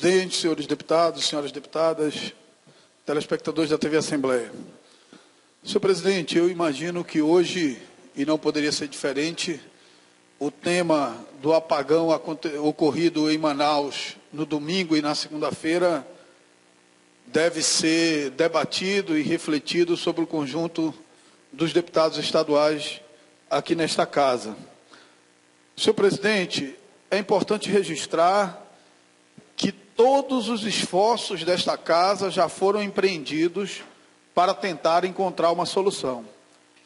presidente, senhores deputados, senhoras deputadas, telespectadores da TV Assembleia. Senhor presidente, eu imagino que hoje, e não poderia ser diferente, o tema do apagão ocorrido em Manaus no domingo e na segunda-feira deve ser debatido e refletido sobre o conjunto dos deputados estaduais aqui nesta casa. Senhor presidente, é importante registrar que todos os esforços desta casa já foram empreendidos para tentar encontrar uma solução.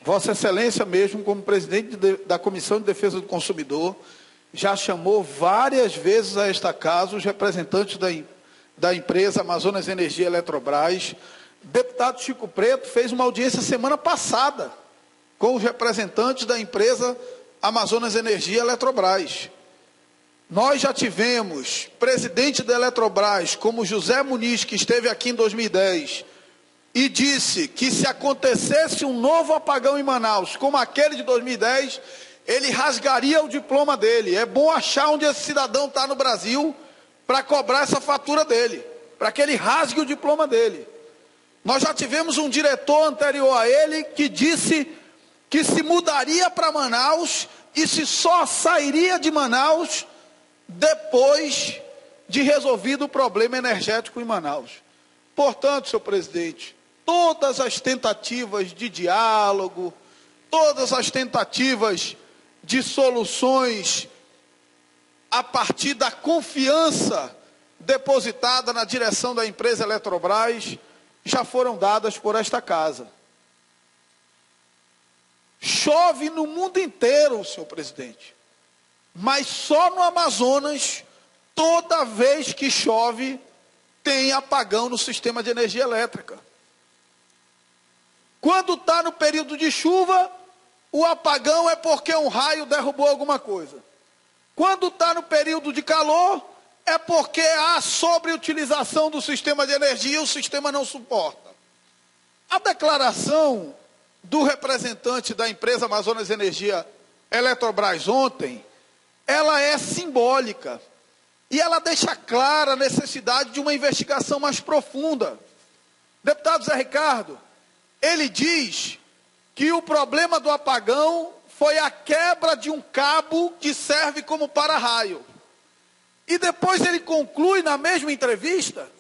Vossa Excelência mesmo, como presidente da Comissão de Defesa do Consumidor, já chamou várias vezes a esta casa os representantes da empresa Amazonas Energia Eletrobras. O deputado Chico Preto fez uma audiência semana passada com os representantes da empresa Amazonas Energia Eletrobras. Nós já tivemos presidente da Eletrobras, como José Muniz, que esteve aqui em 2010, e disse que se acontecesse um novo apagão em Manaus, como aquele de 2010, ele rasgaria o diploma dele. É bom achar onde esse cidadão está no Brasil para cobrar essa fatura dele, para que ele rasgue o diploma dele. Nós já tivemos um diretor anterior a ele que disse que se mudaria para Manaus e se só sairia de Manaus depois de resolvido o problema energético em Manaus. Portanto, senhor presidente, todas as tentativas de diálogo, todas as tentativas de soluções a partir da confiança depositada na direção da empresa Eletrobras já foram dadas por esta casa. Chove no mundo inteiro, senhor presidente, mas só no Amazonas, toda vez que chove, tem apagão no sistema de energia elétrica. Quando está no período de chuva, o apagão é porque um raio derrubou alguma coisa. Quando está no período de calor, é porque há sobreutilização do sistema de energia e o sistema não suporta. A declaração do representante da empresa Amazonas Energia Eletrobras ontem, ela é simbólica e ela deixa clara a necessidade de uma investigação mais profunda. Deputado Zé Ricardo, ele diz que o problema do apagão foi a quebra de um cabo que serve como para-raio. E depois ele conclui na mesma entrevista,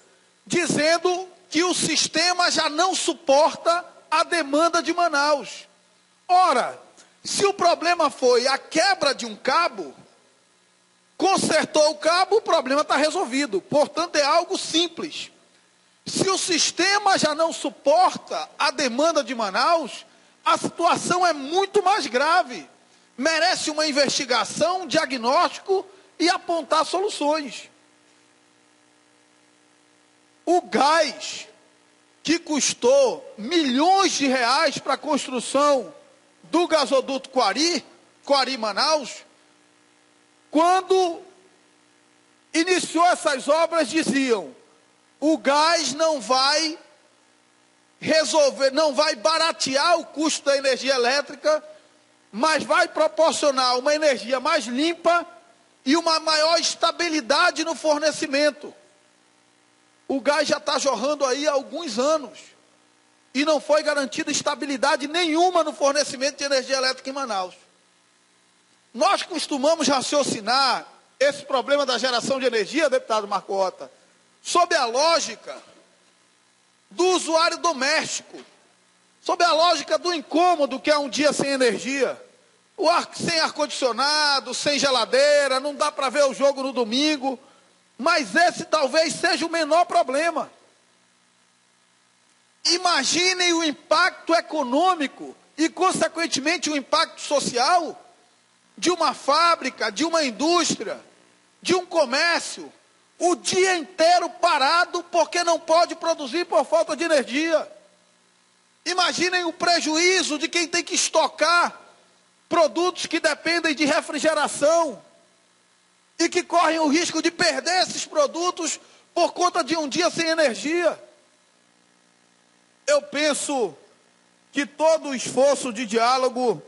dizendo que o sistema já não suporta a demanda de Manaus. Ora, se o problema foi a quebra de um cabo, consertou o cabo, o problema está resolvido. Portanto, é algo simples. Se o sistema já não suporta a demanda de Manaus, a situação é muito mais grave. Merece uma investigação, um diagnóstico e apontar soluções. O gás, que custou milhões de reais para a construção do gasoduto Coari-Manaus, quando iniciou essas obras, diziam: o gás não vai resolver, não vai baratear o custo da energia elétrica, mas vai proporcionar uma energia mais limpa e uma maior estabilidade no fornecimento. O gás já está jorrando aí há alguns anos e não foi garantida estabilidade nenhuma no fornecimento de energia elétrica em Manaus. Nós costumamos raciocinar esse problema da geração de energia, deputado Marco Ota, sob a lógica do usuário doméstico, sob a lógica do incômodo que é um dia sem energia, sem ar-condicionado, sem geladeira, não dá para ver o jogo no domingo, mas esse talvez seja o menor problema. Imaginem o impacto econômico e, consequentemente, o impacto social de uma fábrica, de uma indústria, de um comércio, o dia inteiro parado porque não pode produzir por falta de energia. Imaginem o prejuízo de quem tem que estocar produtos que dependem de refrigeração e que correm o risco de perder esses produtos por conta de um dia sem energia. Eu penso que todo o esforço de diálogo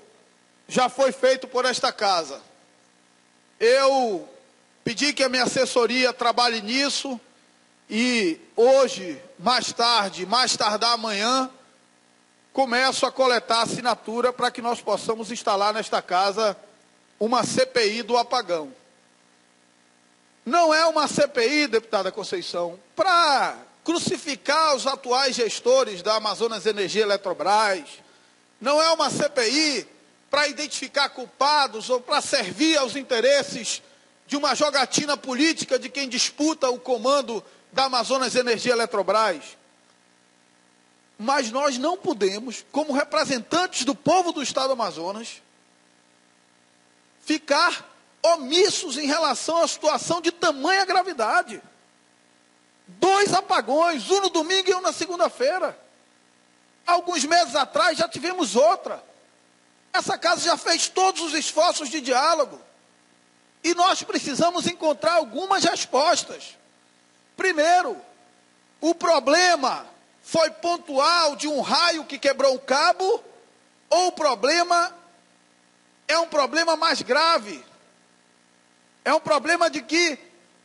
já foi feito por esta casa. Eu pedi que a minha assessoria trabalhe nisso e hoje, mais tarde, mais tardar amanhã, começo a coletar assinatura para que nós possamos instalar nesta casa uma CPI do apagão. Não é uma CPI, deputada Conceição, para crucificar os atuais gestores da Amazonas Energia Eletrobras. Não é uma CPI para identificar culpados ou para servir aos interesses de uma jogatina política de quem disputa o comando da Amazonas Energia Eletrobras. Mas nós não podemos, como representantes do povo do Estado do Amazonas, ficar omissos em relação à situação de tamanha gravidade. 2 apagões, um no domingo e um na segunda-feira. Alguns meses atrás já tivemos outra. Essa casa já fez todos os esforços de diálogo. E nós precisamos encontrar algumas respostas. Primeiro, o problema foi pontual de um raio que quebrou o cabo, ou o problema é um problema mais grave? É um problema de que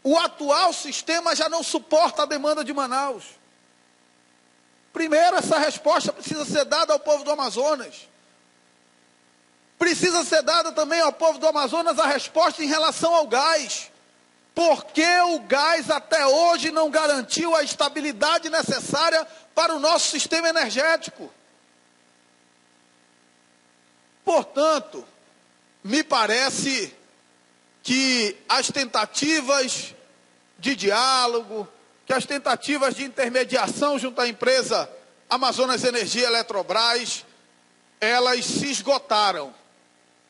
o atual sistema já não suporta a demanda de Manaus. Primeiro, essa resposta precisa ser dada ao povo do Amazonas. Precisa ser dada também ao povo do Amazonas a resposta em relação ao gás. Por que o gás até hoje não garantiu a estabilidade necessária para o nosso sistema energético? Portanto, me parece que as tentativas de diálogo, que as tentativas de intermediação junto à empresa Amazonas Energia Eletrobras, elas se esgotaram.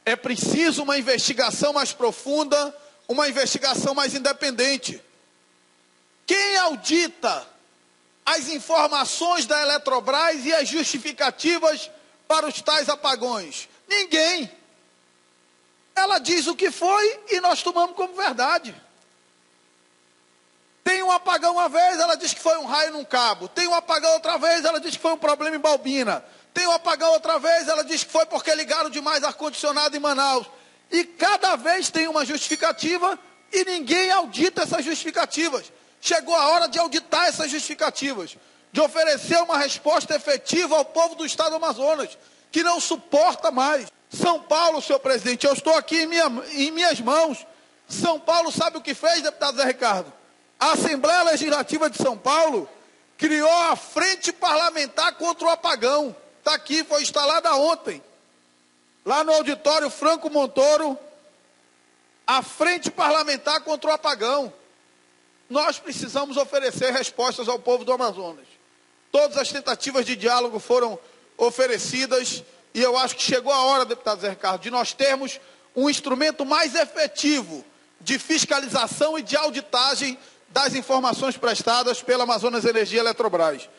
É preciso uma investigação mais profunda, uma investigação mais independente. Quem audita as informações da Eletrobras e as justificativas para os tais apagões? Ninguém. Ela diz o que foi e nós tomamos como verdade. Tem um apagão uma vez, ela diz que foi um raio num cabo. Tem um apagão outra vez, ela diz que foi um problema em Balbina. Tem um apagão outra vez, ela diz que foi porque ligaram demais ar-condicionado em Manaus. E cada vez tem uma justificativa e ninguém audita essas justificativas. Chegou a hora de auditar essas justificativas, de oferecer uma resposta efetiva ao povo do Estado do Amazonas, que não suporta mais. São Paulo, senhor presidente, eu estou aqui em minhas mãos. São Paulo sabe o que fez, deputado Zé Ricardo? A Assembleia Legislativa de São Paulo criou a Frente Parlamentar contra o Apagão. Está aqui, foi instalada ontem. Lá no auditório Franco Montoro, a Frente Parlamentar contra o Apagão. Nós precisamos oferecer respostas ao povo do Amazonas. Todas as tentativas de diálogo foram oferecidas e eu acho que chegou a hora, deputado Zé Ricardo, de nós termos um instrumento mais efetivo de fiscalização e de auditagem das informações prestadas pela Amazonas Energia Eletrobras.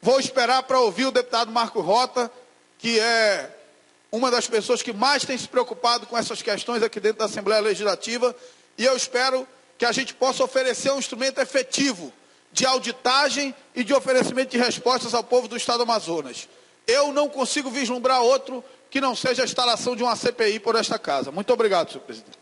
Vou esperar para ouvir o deputado Marco Rota, que é uma das pessoas que mais tem se preocupado com essas questões aqui dentro da Assembleia Legislativa, e eu espero que a gente possa oferecer um instrumento efetivo de auditagem e de oferecimento de respostas ao povo do Estado do Amazonas. Eu não consigo vislumbrar outro que não seja a instalação de uma CPI por esta casa. Muito obrigado, senhor presidente.